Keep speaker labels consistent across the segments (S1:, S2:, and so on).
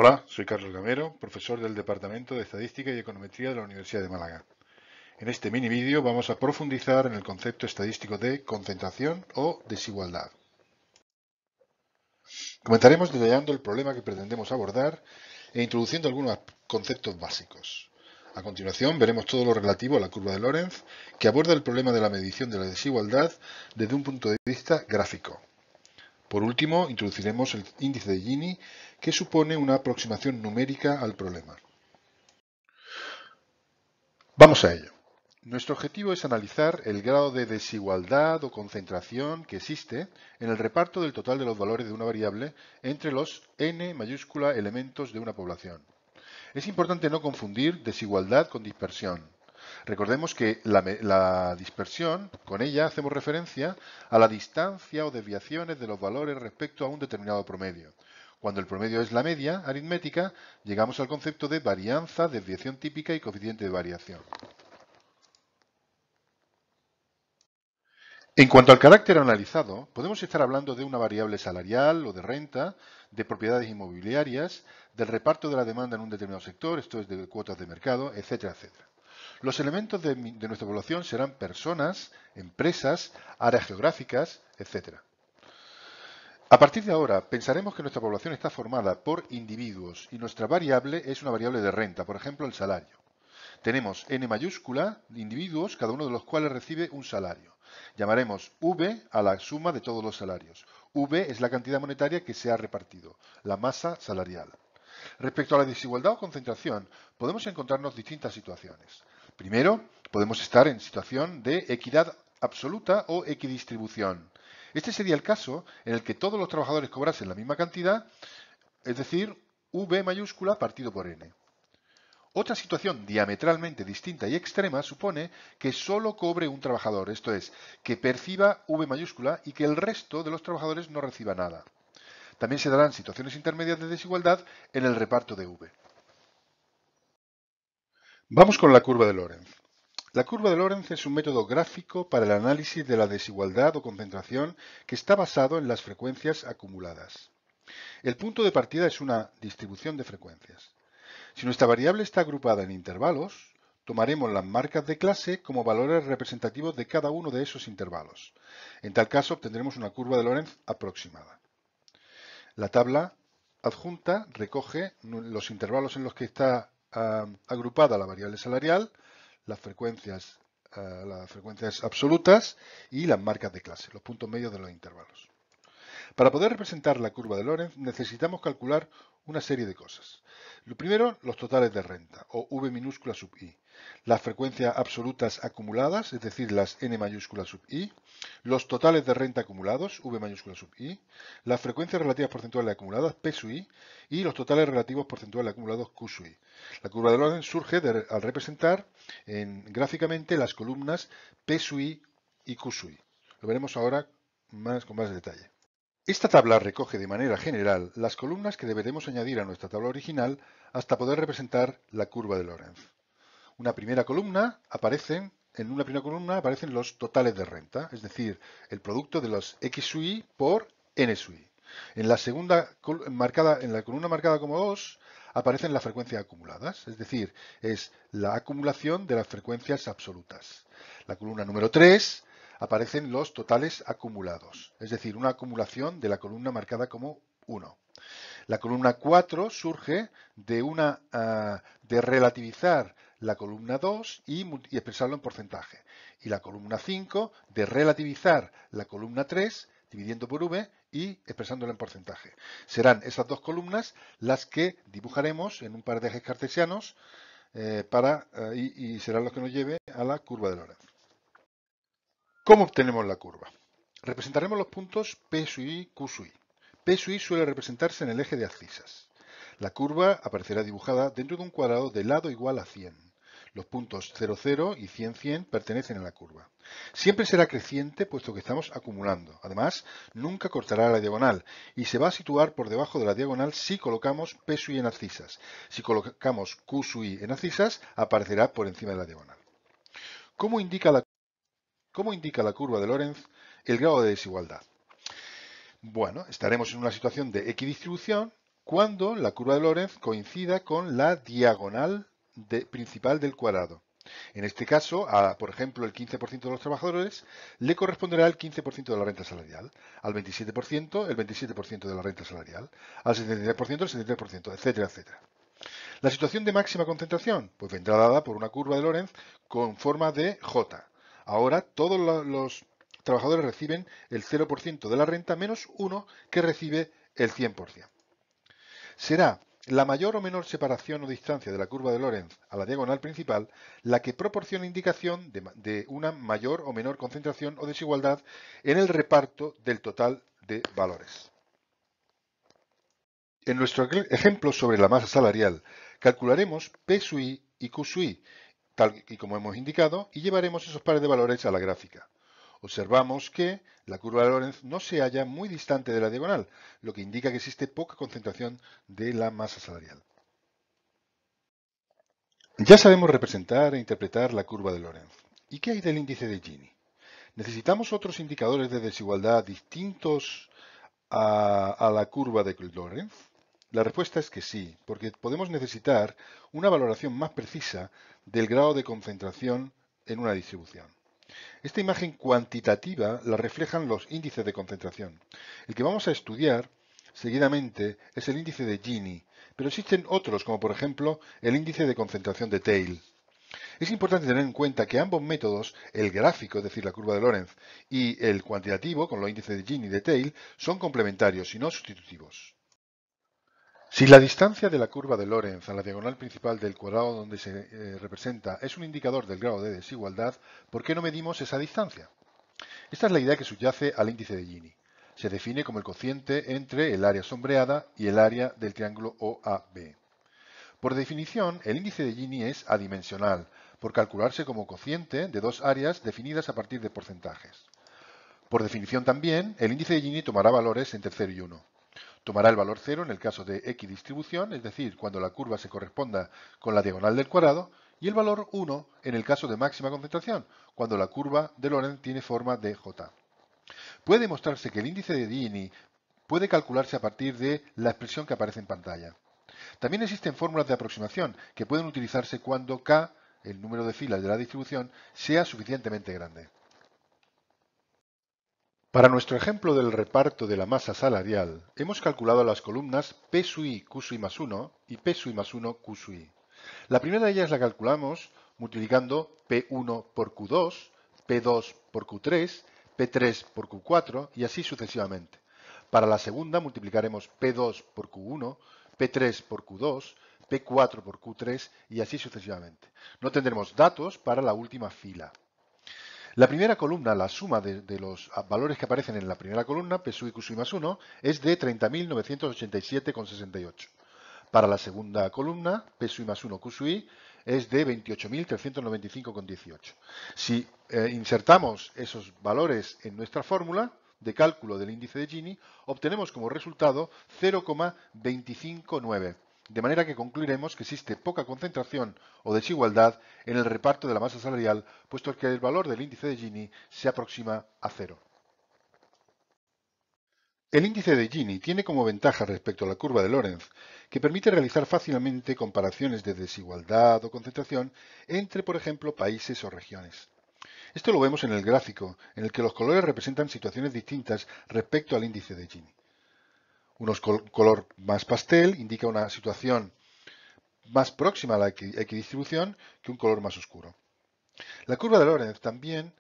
S1: Hola, soy Carlos Gamero, profesor del Departamento de Estadística y Econometría de la Universidad de Málaga. En este mini vídeo vamos a profundizar en el concepto estadístico de concentración o desigualdad. Comenzaremos detallando el problema que pretendemos abordar e introduciendo algunos conceptos básicos. A continuación veremos todo lo relativo a la curva de Lorentz, que aborda el problema de la medición de la desigualdad desde un punto de vista gráfico. Por último, introduciremos el índice de Gini, que supone una aproximación numérica al problema. Vamos a ello. Nuestro objetivo es analizar el grado de desigualdad o concentración que existe en el reparto del total de los valores de una variable entre los n mayúscula elementos de una población. Es importante no confundir desigualdad con dispersión. Recordemos que la dispersión, con ella hacemos referencia a la distancia o desviaciones de los valores respecto a un determinado promedio. Cuando el promedio es la media aritmética, llegamos al concepto de varianza, desviación típica y coeficiente de variación. En cuanto al carácter analizado, podemos estar hablando de una variable salarial o de renta, de propiedades inmobiliarias, del reparto de la demanda en un determinado sector, esto es de cuotas de mercado, etcétera, etcétera. Los elementos de nuestra población serán personas, empresas, áreas geográficas, etcétera. A partir de ahora, pensaremos que nuestra población está formada por individuos y nuestra variable es una variable de renta, por ejemplo, el salario. Tenemos n mayúscula de individuos, cada uno de los cuales recibe un salario. Llamaremos V a la suma de todos los salarios. V es la cantidad monetaria que se ha repartido, la masa salarial. Respecto a la desigualdad o concentración, podemos encontrarnos distintas situaciones. Primero, podemos estar en situación de equidad absoluta o equidistribución. Este sería el caso en el que todos los trabajadores cobrasen la misma cantidad, es decir, V mayúscula partido por N. Otra situación diametralmente distinta y extrema supone que solo cobre un trabajador, esto es, que perciba V mayúscula y que el resto de los trabajadores no reciba nada. También se darán situaciones intermedias de desigualdad en el reparto de V. Vamos con la curva de Lorentz. La curva de Lorentz es un método gráfico para el análisis de la desigualdad o concentración que está basado en las frecuencias acumuladas. El punto de partida es una distribución de frecuencias. Si nuestra variable está agrupada en intervalos, tomaremos las marcas de clase como valores representativos de cada uno de esos intervalos. En tal caso obtendremos una curva de Lorentz aproximada. La tabla adjunta recoge los intervalos en los que está agrupada la variable salarial, las frecuencias absolutas y las marcas de clase, los puntos medios de los intervalos. Para poder representar la curva de Lorentz necesitamos calcular una serie de cosas. Lo primero, los totales de renta, o V minúscula sub i. Las frecuencias absolutas acumuladas, es decir, las n mayúscula sub i. Los totales de renta acumulados, V mayúscula sub i. Las frecuencias relativas porcentuales acumuladas, P sub i. Y los totales relativos porcentuales acumulados, Q sub i. La curva de Lorentz surge al representar gráficamente las columnas P sub i y Q sub i. Lo veremos ahora con más detalle. Esta tabla recoge de manera general las columnas que deberemos añadir a nuestra tabla original hasta poder representar la curva de Lorentz. En una primera columna aparecen los totales de renta, es decir, el producto de los X sub i por N sub i. En la columna marcada como 2 aparecen las frecuencias acumuladas, es decir, es la acumulación de las frecuencias absolutas. La columna número 3 aparecen los totales acumulados, es decir, una acumulación de la columna marcada como 1. La columna 4 surge de relativizar la columna 2 y expresarlo en porcentaje. Y la columna 5 de relativizar la columna 3 dividiendo por V y expresándola en porcentaje. Serán esas dos columnas las que dibujaremos en un par de ejes cartesianos y serán los que nos lleven a la curva de Lorentz. ¿Cómo obtenemos la curva? Representaremos los puntos P sub i, Q sub i. P sub i suele representarse en el eje de abscisas. La curva aparecerá dibujada dentro de un cuadrado de lado igual a 100. Los puntos 0, 0 y 100, 100 pertenecen a la curva. Siempre será creciente puesto que estamos acumulando. Además, nunca cortará la diagonal y se va a situar por debajo de la diagonal si colocamos P sub i en abscisas. Si colocamos Q sub i en abscisas, aparecerá por encima de la diagonal. ¿Cómo indica la curva de Lorentz el grado de desigualdad? Bueno, estaremos en una situación de equidistribución cuando la curva de Lorentz coincida con la diagonal principal del cuadrado. En este caso, por ejemplo, el 15% de los trabajadores le corresponderá el 15% de la renta salarial, al 27% el 27% de la renta salarial, al 73% el 73%, etcétera, etcétera. La situación de máxima concentración pues vendrá dada por una curva de Lorentz con forma de J. Ahora todos los trabajadores reciben el 0% de la renta menos uno que recibe el 100%. Será la mayor o menor separación o distancia de la curva de Lorentz a la diagonal principal la que proporciona indicación de una mayor o menor concentración o desigualdad en el reparto del total de valores. En nuestro ejemplo sobre la masa salarial, calcularemos P sub i y Q sub i, tal y como hemos indicado, y llevaremos esos pares de valores a la gráfica. Observamos que la curva de Lorentz no se halla muy distante de la diagonal, lo que indica que existe poca concentración de la masa salarial. Ya sabemos representar e interpretar la curva de Lorentz. ¿Y qué hay del índice de Gini? ¿Necesitamos otros indicadores de desigualdad distintos a la curva de Lorentz? La respuesta es que sí, porque podemos necesitar una valoración más precisa del grado de concentración en una distribución. Esta imagen cuantitativa la reflejan los índices de concentración. El que vamos a estudiar seguidamente es el índice de Gini, pero existen otros, como por ejemplo el índice de concentración de Theil. Es importante tener en cuenta que ambos métodos, el gráfico, es decir, la curva de Lorentz, y el cuantitativo, con los índices de Gini y de Theil, son complementarios y no sustitutivos. Si la distancia de la curva de Lorentz a la diagonal principal del cuadrado donde se representa es un indicador del grado de desigualdad, ¿por qué no medimos esa distancia? Esta es la idea que subyace al índice de Gini. Se define como el cociente entre el área sombreada y el área del triángulo OAB. Por definición, el índice de Gini es adimensional, por calcularse como cociente de dos áreas definidas a partir de porcentajes. Por definición también, el índice de Gini tomará valores entre 0 y 1. Tomará el valor 0 en el caso de equidistribución, es decir, cuando la curva se corresponda con la diagonal del cuadrado, y el valor 1 en el caso de máxima concentración, cuando la curva de Lorentz tiene forma de J. Puede demostrarse que el índice de Gini puede calcularse a partir de la expresión que aparece en pantalla. También existen fórmulas de aproximación que pueden utilizarse cuando K, el número de filas de la distribución, sea suficientemente grande. Para nuestro ejemplo del reparto de la masa salarial, hemos calculado las columnas P sub i, Q sub i más 1 y P sub i más 1, Q sub i. La primera de ellas la calculamos multiplicando P1 por Q2, P2 por Q3, P3 por Q4 y así sucesivamente. Para la segunda multiplicaremos P2 por Q1, P3 por Q2, P4 por Q3 y así sucesivamente. No tendremos datos para la última fila. La primera columna, la suma de los valores que aparecen en la primera columna, P sub i, Q sub i más 1, es de 30.987,68. Para la segunda columna, P sub i más 1, Q sub i, es de 28.395,18. Si insertamos esos valores en nuestra fórmula de cálculo del índice de Gini, obtenemos como resultado 0,259. De manera que concluiremos que existe poca concentración o desigualdad en el reparto de la masa salarial, puesto que el valor del índice de Gini se aproxima a 0. El índice de Gini tiene como ventaja respecto a la curva de Lorentz que permite realizar fácilmente comparaciones de desigualdad o concentración entre, por ejemplo, países o regiones. Esto lo vemos en el gráfico, en el que los colores representan situaciones distintas respecto al índice de Gini. Un color más pastel indica una situación más próxima a la equidistribución que un color más oscuro. La curva de Lorentz también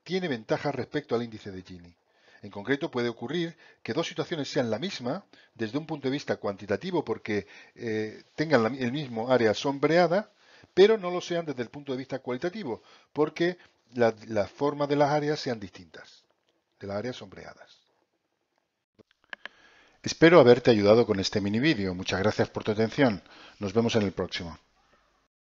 S1: tiene ventajas respecto al índice de Gini. En concreto, puede ocurrir que dos situaciones sean la misma desde un punto de vista cuantitativo porque tengan el mismo área sombreada, pero no lo sean desde el punto de vista cualitativo porque la forma de las áreas sean distintas, de las áreas sombreadas. Espero haberte ayudado con este mini vídeo. Muchas gracias por tu atención. Nos vemos en el próximo.